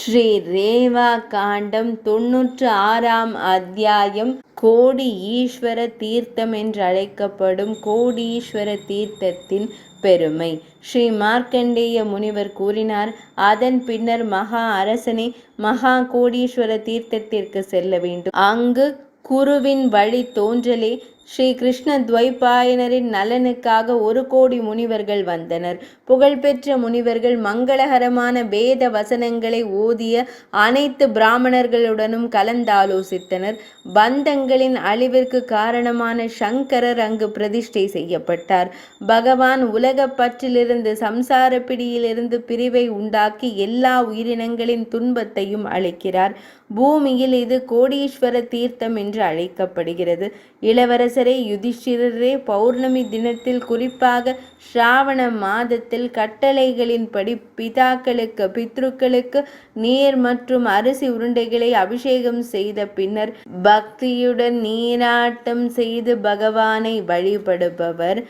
ஸ்ரீ ரேவா காண்டம் 96ஆம் அத்தியாயம். கோடி ஈஸ்வர தீர்த்தம் என்றழைக்கப்படும் கோடீஸ்வர தீர்த்தத்தின் பெருமை. ஸ்ரீ மார்க்கண்டேய முனிவர் கூறினார். அதன் பின்னர் மகா அரசனே, மகா கோடீஸ்வர தீர்த்தத்திற்கு செல்ல வேண்டும். அங்கு குருவின் வழி தோன்றலே ஸ்ரீ கிருஷ்ண துவைபாயனரின் நலனுக்காக 1 கோடி முனிவர்கள் வந்தனர். புகழ்பெற்ற முனிவர்கள் மங்களகரமான வேத வசனங்களை ஓதிய அனைத்து பிராமணர்களுடனும் கலந்தாலோசித்தனர். பந்தங்களின் அழிவிற்கு காரணமான சங்கரர் அங்கு பிரதிஷ்டை செய்யப்பட்டார். பகவான் உலக பற்றிலிருந்து, சம்சார பிடியிலிருந்து பிரிவை உண்டாக்கி எல்லா உயிரினங்களின் துன்பத்தையும் அளிக்கிறார். பூமியில் இது கோடீஸ்வர தீர்த்தம் என்று அழைக்கப்படுகிறது. இளவரசரே, யுதிஷ்டிரரே, பௌர்ணமி தினத்தில், குறிப்பாக ஸ்ராவண மாதத்தில் கட்டளைகளின்படி பிதாக்களுக்கு, பித்ருக்களுக்கு நீர் மற்றும் அரிசி உருண்டைகளை அபிஷேகம் செய்த பின்னர் பக்தியுடன் நீராட்டம் செய்து பகவானை வழிபடுபவர்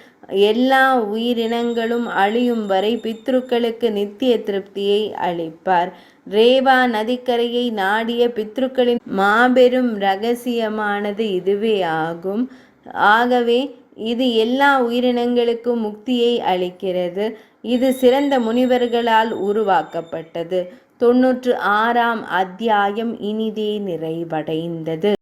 எல்லா உயிரினங்களும் அழியும் வரை பித்ருக்களுக்கு நித்திய திருப்தியை அளிப்பார். ரேவா நதிக்கரையை நாடிய பித்ருக்களின் மாபெரும் இரகசியமானது இதுவே ஆகும். ஆகவே இது எல்லா உயிரினங்களுக்கும் முக்தியை அளிக்கிறது. இது சிறந்த முனிவர்களால் உருவாக்கப்பட்டது. 96ஆம் அத்தியாயம் இனிதே நிறைவடைந்தது.